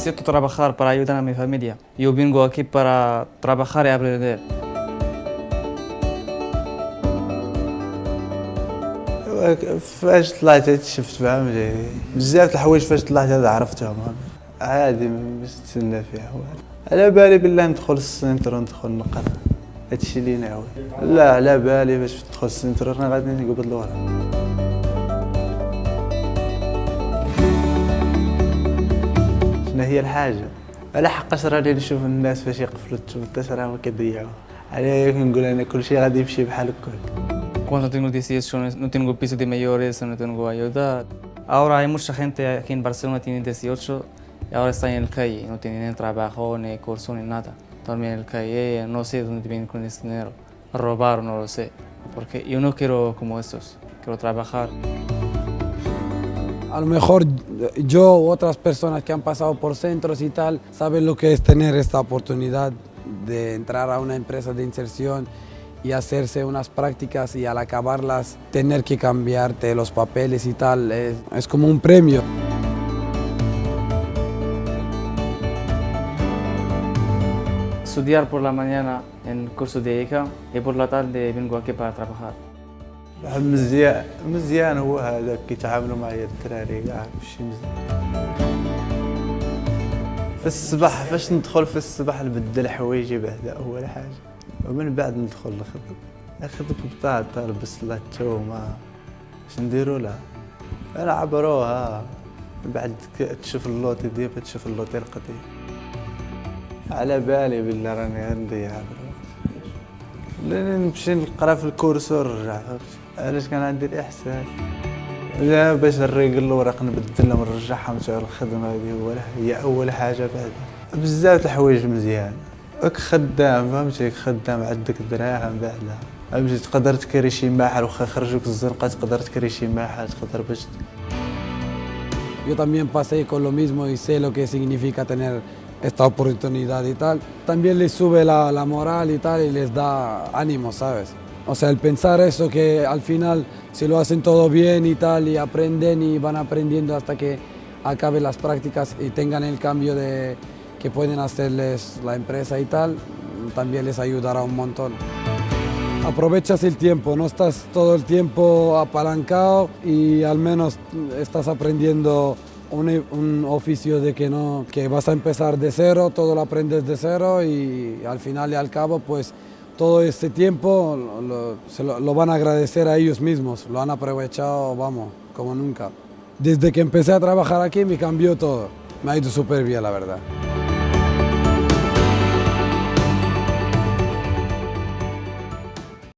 necesito trabajar para ayudar a mi familia. Yo vengo aquí para trabajar y aprender. فاش طلعت هاد شفت فهمتي بزاف الحوايج فاش طلعت هذا عرفتهم عادي مش تسنى فيها والو. على بالي بالله ندخل السنتر وندخل نقرا هادشي اللي ناوي. لا على بالي باش ندخل السنتر انا غادي نقبض لورا. شنو هي الحاجه؟ على حقاش راني نشوف الناس فاش يقفلوا التوتاش راهم كيضيعوا. علاه كنقول انا كلشي غادي يمشي بحال الكل. Cuando tengo 18 no tengo piso de mayores, no tengo ayuda. Ahora hay mucha gente aquí en Barcelona tiene 18 y ahora está en la calle, no tiene ni trabajo, ni curso, ni nada. También en la calle, no sé dónde vienen con ese dinero. A robar, no lo sé. Porque yo no quiero como estos, quiero trabajar. A lo mejor yo u otras personas que han pasado por centros y tal, saben lo que es tener esta oportunidad de entrar a una empresa de inserción y hacerse unas prácticas y al acabarlas tener que cambiarte los papeles y tal, es como un premio. Estudiar por la mañana en el curso de ICA y por la tarde vengo aquí para trabajar. مزيان هو هذا كيتعاملوا معايا الدراري كاع ماشي مزيان. في الصباح فاش ندخل في الصباح نبدل حوايجي بعدا اول حاجه ومن بعد ندخل نخدم. ناخذ بطاطا نلبس لا الثومه اش نديرو لا نعبروها بعد تشوف اللوطي ديالك تشوف اللوطي القديم. على بالي بالله راني غنديع بالوقت لاني نمشي نقرا في الكورس ونرجع علاش كان عندي الاحساس لا باش نريق الوراق نبدلهم ونرجعهم تاع الخدمه هذه هي اول حاجه بعدا. بزاف الحوايج مزيان راك خدام فهمتي خدام عندك دراهم بعدا فهمتي تقدر تكري شي ماحل واخا خرجوك الزنقه تقدر تكري شي ماحل تقدر باش. Yo también pasé con lo mismo y sé lo que significa tener esta oportunidad y tal. También les sube la moral y tal y les da ánimo, ¿sabes? O sea, el pensar eso que al final si lo hacen todo bien y tal y aprenden y van aprendiendo hasta que acaben las prácticas y tengan el cambio de que pueden hacerles la empresa y tal, también les ayudará un montón. Aprovechas el tiempo, no estás todo el tiempo apalancado y al menos estás aprendiendo un oficio de que vas a empezar de cero, todo lo aprendes de cero y al final y al cabo pues todo este tiempo lo van a agradecer a ellos mismos, lo han aprovechado, vamos, como nunca. Desde que empecé a trabajar aquí me cambió todo, me ha ido súper bien la verdad.